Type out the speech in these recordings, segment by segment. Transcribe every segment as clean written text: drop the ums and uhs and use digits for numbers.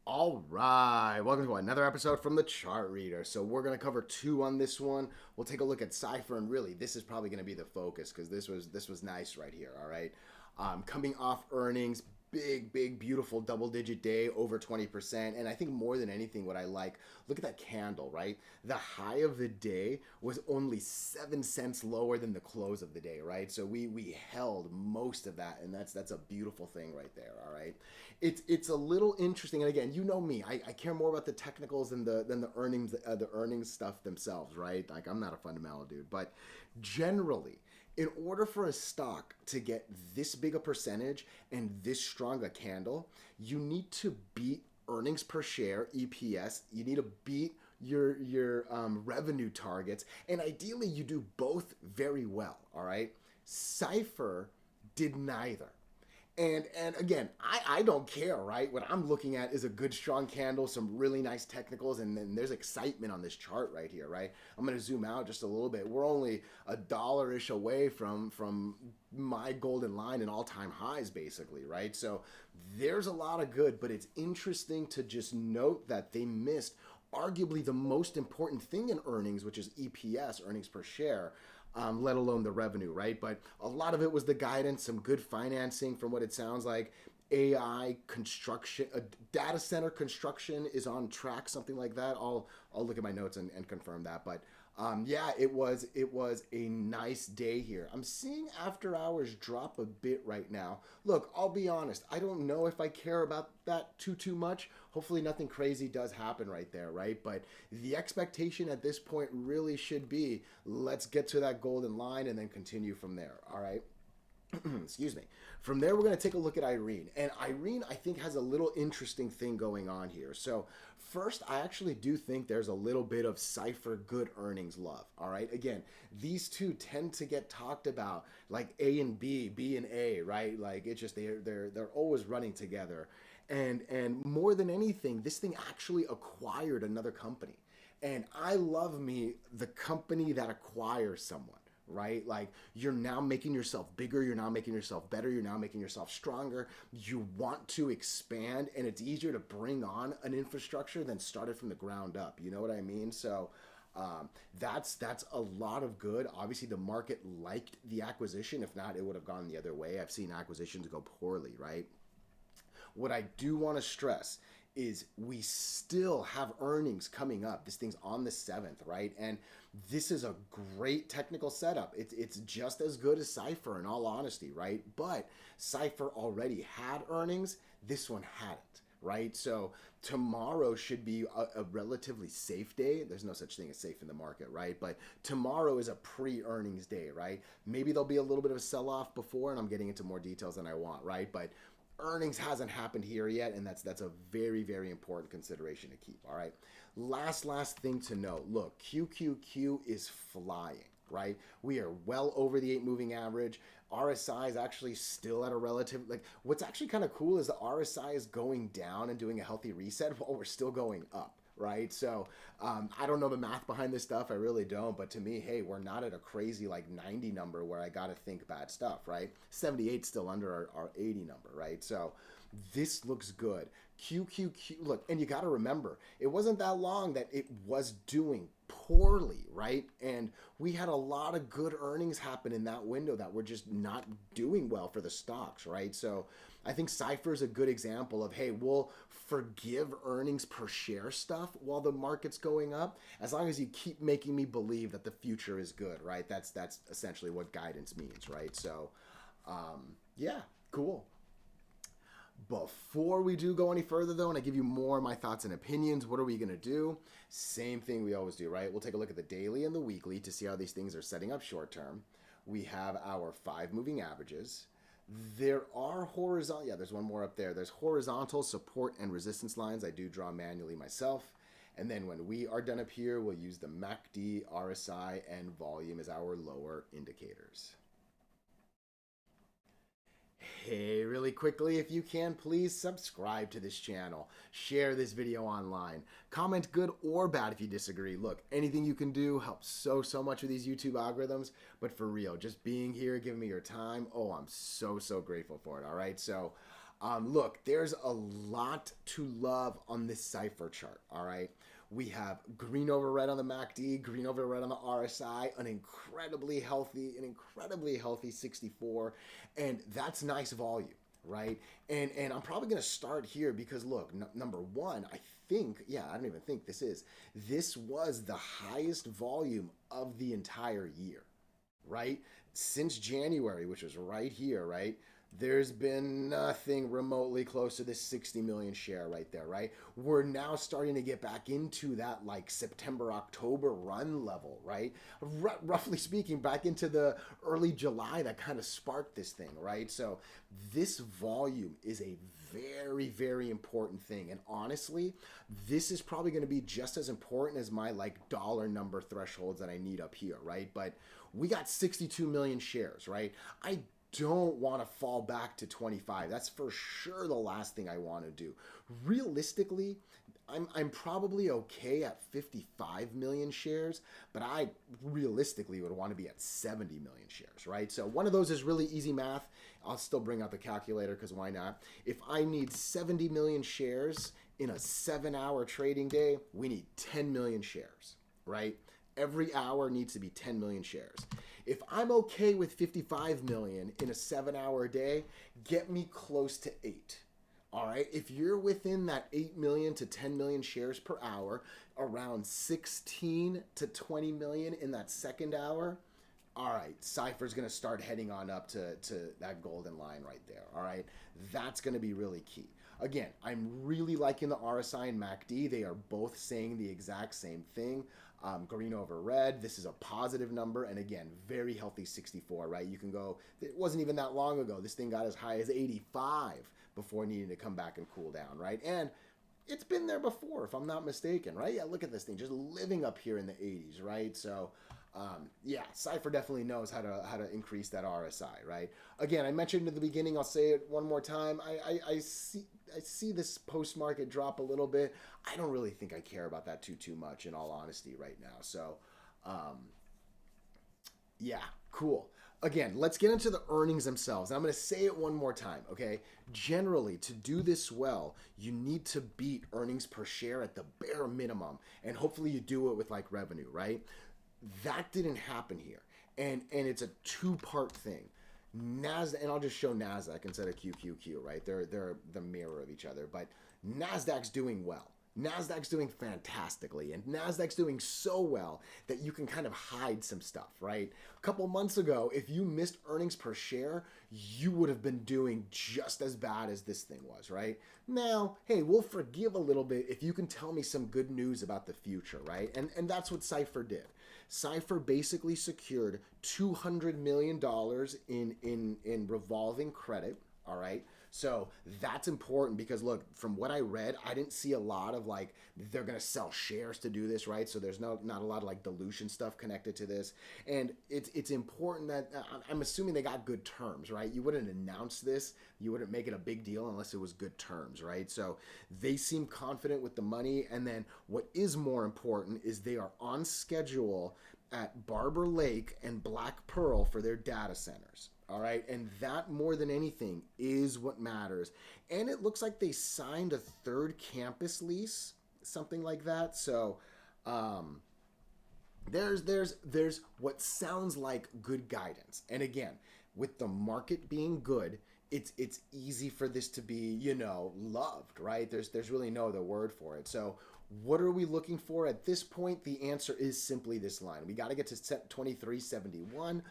All right, welcome to another episode from the Chart Reader. So we're gonna cover two on this one. We'll take a look at CIFR, and really, this is probably gonna be the focus because this was nice right here. All right, coming off earnings, big, beautiful double-digit day, over 20%. And I think more than anything, what I like, look at that candle, right? The high of the day was only 7 cents lower than the close of the day, right? So we held most of that, and that's a beautiful thing right there. All right, it's a little interesting, and again, you know me, I care more about the technicals than the earnings stuff themselves, right? Like I'm not a fundamental dude, but generally, in order for a stock to get this big a percentage and this strong a candle, you need to beat earnings per share (EPS). You need to beat your revenue targets, and ideally, you do both very well. All right, Cipher did neither. And again, I don't care, right? What I'm looking at is a good strong candle, some really nice technicals, and then there's excitement on this chart right here, right? I'm gonna zoom out just a little bit. We're only a dollar-ish away from my golden line and all-time highs, basically, right? So there's a lot of good, but it's interesting to just note that they missed arguably the most important thing in earnings, which is EPS, earnings per share, let alone the revenue, right? But a lot of it was the guidance, some good financing from what it sounds like. AI construction, data center construction is on track, something like that. I'll look at my notes and confirm that. But yeah, it was a nice day here. I'm seeing after hours drop a bit right now. Look, I'll be honest. I don't know if I care about that too much. Hopefully, nothing crazy does happen right there, right? But the expectation at this point really should be let's get to that golden line and then continue from there. All right. Excuse me. From there, we're going to take a look at IREN. And IREN, I think, has a little interesting thing going on here. So, first, I actually do think there's a little bit of Cipher good earnings love. All right. Again, these two tend to get talked about like A and B, B and A, right? Like it's just they're always running together. And more than anything, this thing actually acquired another company. And I love me the company that acquires someone, right? Like you're now making yourself bigger, you're now making yourself better, you're now making yourself stronger. You want to expand, and it's easier to bring on an infrastructure than start it from the ground up. You know what I mean? So that's a lot of good. Obviously, the market liked the acquisition. If not, it would have gone the other way. I've seen acquisitions go poorly, right? What I do want to stress is we still have earnings coming up. This thing's on the 7th, right? And this is a great technical setup. It's just as good as Cipher in all honesty, right? But Cipher already had earnings. This one hadn't, right? So tomorrow should be a relatively safe day. There's no such thing as safe in the market, right? But tomorrow is a pre-earnings day, right? Maybe there'll be a little bit of a sell-off before, and I'm getting into more details than I want, right? But earnings hasn't happened here yet, and that's a very important consideration to keep. All right, last thing to note. Look, QQQ is flying, right? We are well over the 8 moving average. RSI is actually still at a relative, like, what's actually kind of cool is the RSI is going down and doing a healthy reset while we're still going up, right? So I don't know the math behind this stuff. I really don't. But to me, hey, we're not at a crazy like 90 number where I got to think bad stuff, right? 78 still under our 80 number, right? So this looks good. QQQ, look, and you got to remember, it wasn't that long that it was doing poorly, right? And we had a lot of good earnings happen in that window that were just not doing well for the stocks, right? So I think Cypher is a good example of, hey, we'll forgive earnings per share stuff while the market's going up, as long as you keep making me believe that the future is good, right? That's essentially what guidance means, right? So, yeah, cool. Before we do go any further, though, and I give you more of my thoughts and opinions, what are we going to do? Same thing we always do, right? We'll take a look at the daily and the weekly to see how these things are setting up short term. We have our 5 moving averages. There are horizontal, yeah, there's one more up there. There's horizontal support and resistance lines I do draw manually myself. And then when we are done up here, we'll use the MACD, RSI, and volume as our lower indicators. Hey, really quickly, if you can, please subscribe to this channel. Share this video online. Comment good or bad if you disagree. Look, anything you can do helps so much with these YouTube algorithms. But for real, just being here, giving me your time, oh, I'm so grateful for it, all right? So Look, there's a lot to love on this CIFR chart, all right? We have green over red on the MACD, green over red on the RSI, an incredibly healthy 64, and that's nice volume, right? And I'm probably going to start here because look, number one, I think, yeah, I don't even think this was the highest volume of the entire year, right? Since January, which was right here, right? There's been nothing remotely close to this 60 million share right there, right? We're now starting to get back into that like September, October run level, right? Roughly speaking, back into the early July that kind of sparked this thing, right? So this volume is a very important thing. And honestly, this is probably going to be just as important as my like dollar number thresholds that I need up here, right? But we got 62 million shares, right? I don't want to fall back to 25. That's for sure the last thing I want to do. Realistically, I'm probably okay at 55 million shares, but I realistically would want to be at 70 million shares, right? So one of those is really easy math. I'll still bring out the calculator because why not? If I need 70 million shares in a 7-hour trading day, we need 10 million shares, right? Every hour needs to be 10 million shares. If I'm okay with 55 million in a 7-hour day, get me close to 8. All right. If you're within that 8 million to 10 million shares per hour, around 16 to 20 million in that second hour, all right, CIFR's going to start heading on up to that golden line right there. All right. That's going to be really key. Again, I'm really liking the RSI and MACD. They are both saying the exact same thing. Green over red, this is a positive number, and again, very healthy 64, right? You can go, it wasn't even that long ago, this thing got as high as 85 before needing to come back and cool down, right? And it's been there before, if I'm not mistaken, right? Yeah, look at this thing, just living up here in the 80s, right? So, yeah, CIFR definitely knows how to increase that RSI, right? Again, I mentioned at the beginning, I'll say it one more time. I see this post-market drop a little bit. I don't really think I care about that too much, in all honesty, right now. So, yeah, cool. Again, let's get into the earnings themselves. I'm going to say it one more time, okay? Generally, to do this well, you need to beat earnings per share at the bare minimum, and hopefully you do it with like revenue, right? That didn't happen here, and it's a two-part thing. NASDAQ, and I'll just show NASDAQ instead of QQQ, right? They're the mirror of each other, but NASDAQ's doing well. NASDAQ's doing fantastically, and NASDAQ's doing so well that you can kind of hide some stuff, right? A couple months ago, if you missed earnings per share, you would have been doing just as bad as this thing was, right? Now, hey, we'll forgive a little bit if you can tell me some good news about the future, right? And that's what CIFR did. CIFR basically secured $200 million in revolving credit, all right? So that's important because look, from what I read, I didn't see a lot of like, they're going to sell shares to do this, right? So there's not a lot of like dilution stuff connected to this. And it's important that, I'm assuming they got good terms, right? You wouldn't announce this, you wouldn't make it a big deal unless it was good terms, right? So they seem confident with the money. And then what is more important is they are on schedule at Barber Lake and Black Pearl for their data centers. All right. And that more than anything is what matters. And it looks like they signed a third campus lease, something like that. So there's what sounds like good guidance. And again, with the market being good, it's easy for this to be, loved, right? There's really no other word for it. So what are we looking for at this point? The answer is simply this line. We got to get to 2371.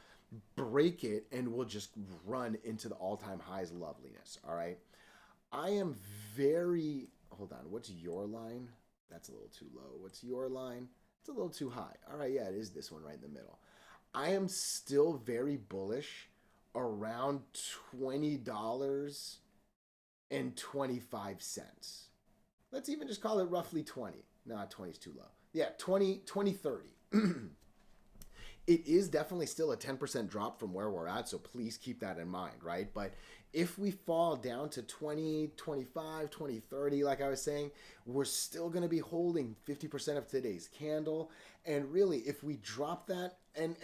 Break it, and we'll just run into the all-time highs loveliness. All right. I am very, hold on. What's your line? That's a little too low. What's your line? It's a little too high. All right. Yeah, it is this one right in the middle. I am still very bullish around $20.25. Let's even just call it roughly 20. No, 20 is too low. Yeah, 2030. It is definitely still a 10% drop from where we're at, so please keep that in mind, right? But if we fall down to 20, 25, 20, 30, like I was saying, we're still going to be holding 50% of today's candle. And really, if we drop that and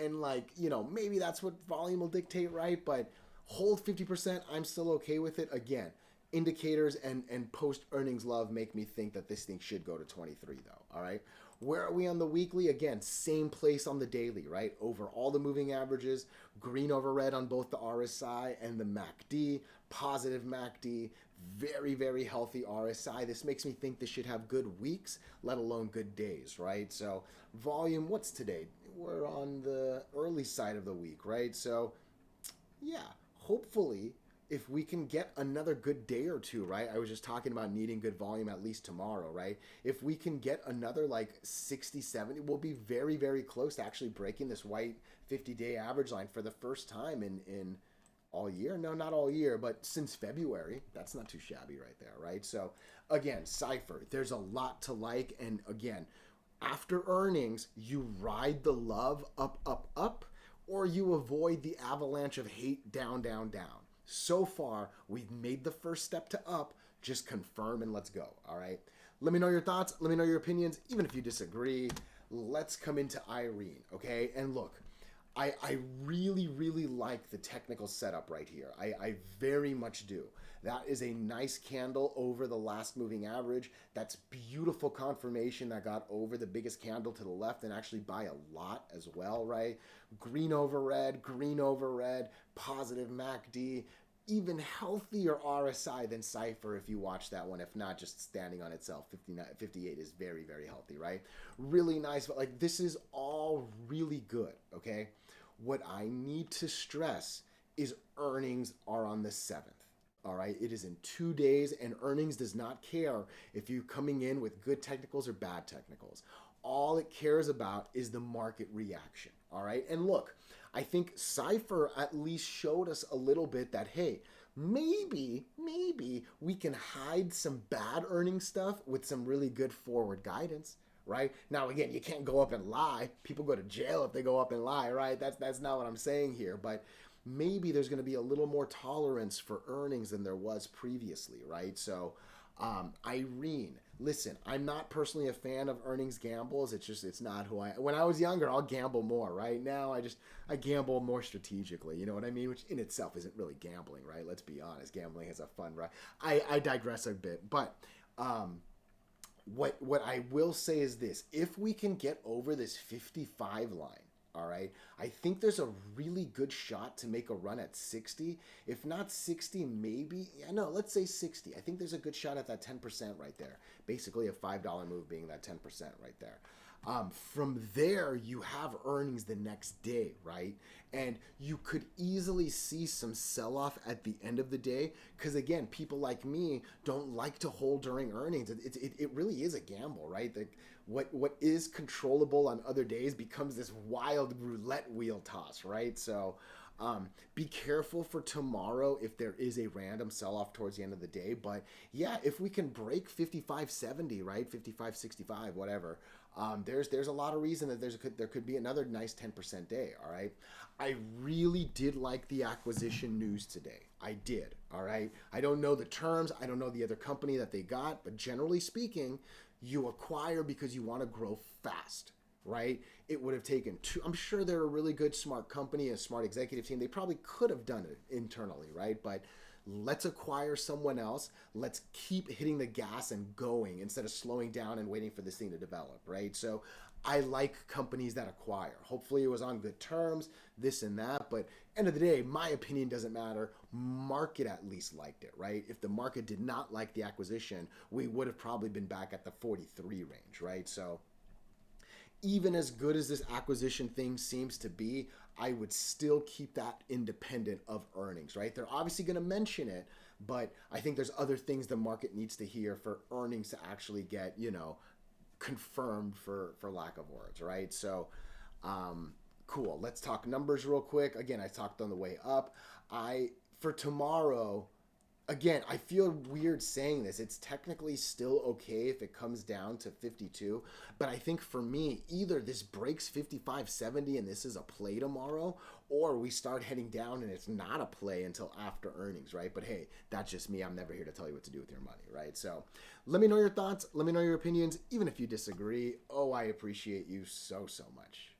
maybe that's what volume will dictate, right? But hold 50%, I'm still okay with it. Again, Indicators and post earnings love make me think that this thing should go to 23 though. All right. Where are we on the weekly? Again, same place on the daily, right? Over all the moving averages, green over red on both the RSI and the MACD, positive MACD, very, very healthy RSI. This makes me think this should have good weeks, let alone good days, right? So volume, what's today? We're on the early side of the week, right? So yeah, hopefully if we can get another good day or two, right? I was just talking about needing good volume at least tomorrow, right? If we can get another like 60, 70, we'll be very, very close to actually breaking this white 50-day average line for the first time in all year. No, not all year, but since February. That's not too shabby right there, right? So again, CIFR, there's a lot to like. And again, after earnings, you ride the love up, up, up, or you avoid the avalanche of hate down, down, down. So far, we've made the first step to up. Just confirm and let's go. All right. Let me know your thoughts. Let me know your opinions. Even if you disagree, let's come into IREN. Okay. And look, I really, really like the technical setup right here. I very much do. That is a nice candle over the last moving average. That's beautiful confirmation that got over the biggest candle to the left and actually by a lot as well, right? Green over red, positive MACD, even healthier RSI than CIFR if you watch that one. If not, just standing on itself, 59, 58 is very, very healthy, right? Really nice, but like this is all really good, okay? What I need to stress is earnings are on the 7th. All right, it is in 2 days, and earnings does not care if you're coming in with good technicals or bad technicals. All it cares about is the market reaction. All right, and look, I think CIFR at least showed us a little bit that, hey, maybe we can hide some bad earnings stuff with some really good forward guidance. Right? Now, again, you can't go up and lie. People go to jail if they go up and lie, right? That's not what I'm saying here. But maybe there's going to be a little more tolerance for earnings than there was previously, right? So, IREN, listen, I'm not personally a fan of earnings gambles. It's not who I. When I was younger, I'll gamble more. Right now, I gamble more strategically. You know what I mean? Which in itself isn't really gambling, right? Let's be honest. Gambling is a fun, right? I digress a bit, but. What I will say is this: if we can get over this 55 line, all right, I think there's a really good shot to make a run at 60. If not 60, maybe, yeah, no, let's say 60. I think there's a good shot at that 10% right there. Basically a $5 move being that 10% right there. From there, you have earnings the next day, right? And you could easily see some sell-off at the end of the day because, again, people like me don't like to hold during earnings. It really is a gamble, right? What is controllable on other days becomes this wild roulette wheel toss, right? So be careful for tomorrow if there is a random sell-off towards the end of the day. But yeah, if we can break 55.70, right? 55.65, whatever. There's a lot of reason that there could be another nice 10% day, all right? I really did like the acquisition news today. I did, all right? I don't know the terms. I don't know the other company that they got, but generally speaking, you acquire because you want to grow fast, right? It would have taken two. I'm sure they're a really good, smart company, a smart executive team. They probably could have done it internally, right? But let's acquire someone else. Let's keep hitting the gas and going instead of slowing down and waiting for this thing to develop, right? So I like companies that acquire. Hopefully it was on good terms, this and that. But end of the day, my opinion doesn't matter. Market at least liked it, right? If the market did not like the acquisition, we would have probably been back at the 43 range, right? So even as good as this acquisition thing seems to be, I would still keep that independent of earnings, right? They're obviously going to mention it, but I think there's other things the market needs to hear for earnings to actually get, confirmed for lack of words, right? So, cool. Let's talk numbers real quick. Again, I talked on the way up. For tomorrow, again, I feel weird saying this. It's technically still okay if it comes down to 52. But I think for me, either this breaks 55.70 and this is a play tomorrow, or we start heading down and it's not a play until after earnings, right? But hey, that's just me. I'm never here to tell you what to do with your money, right? So let me know your thoughts. Let me know your opinions. Even if you disagree, I appreciate you so much.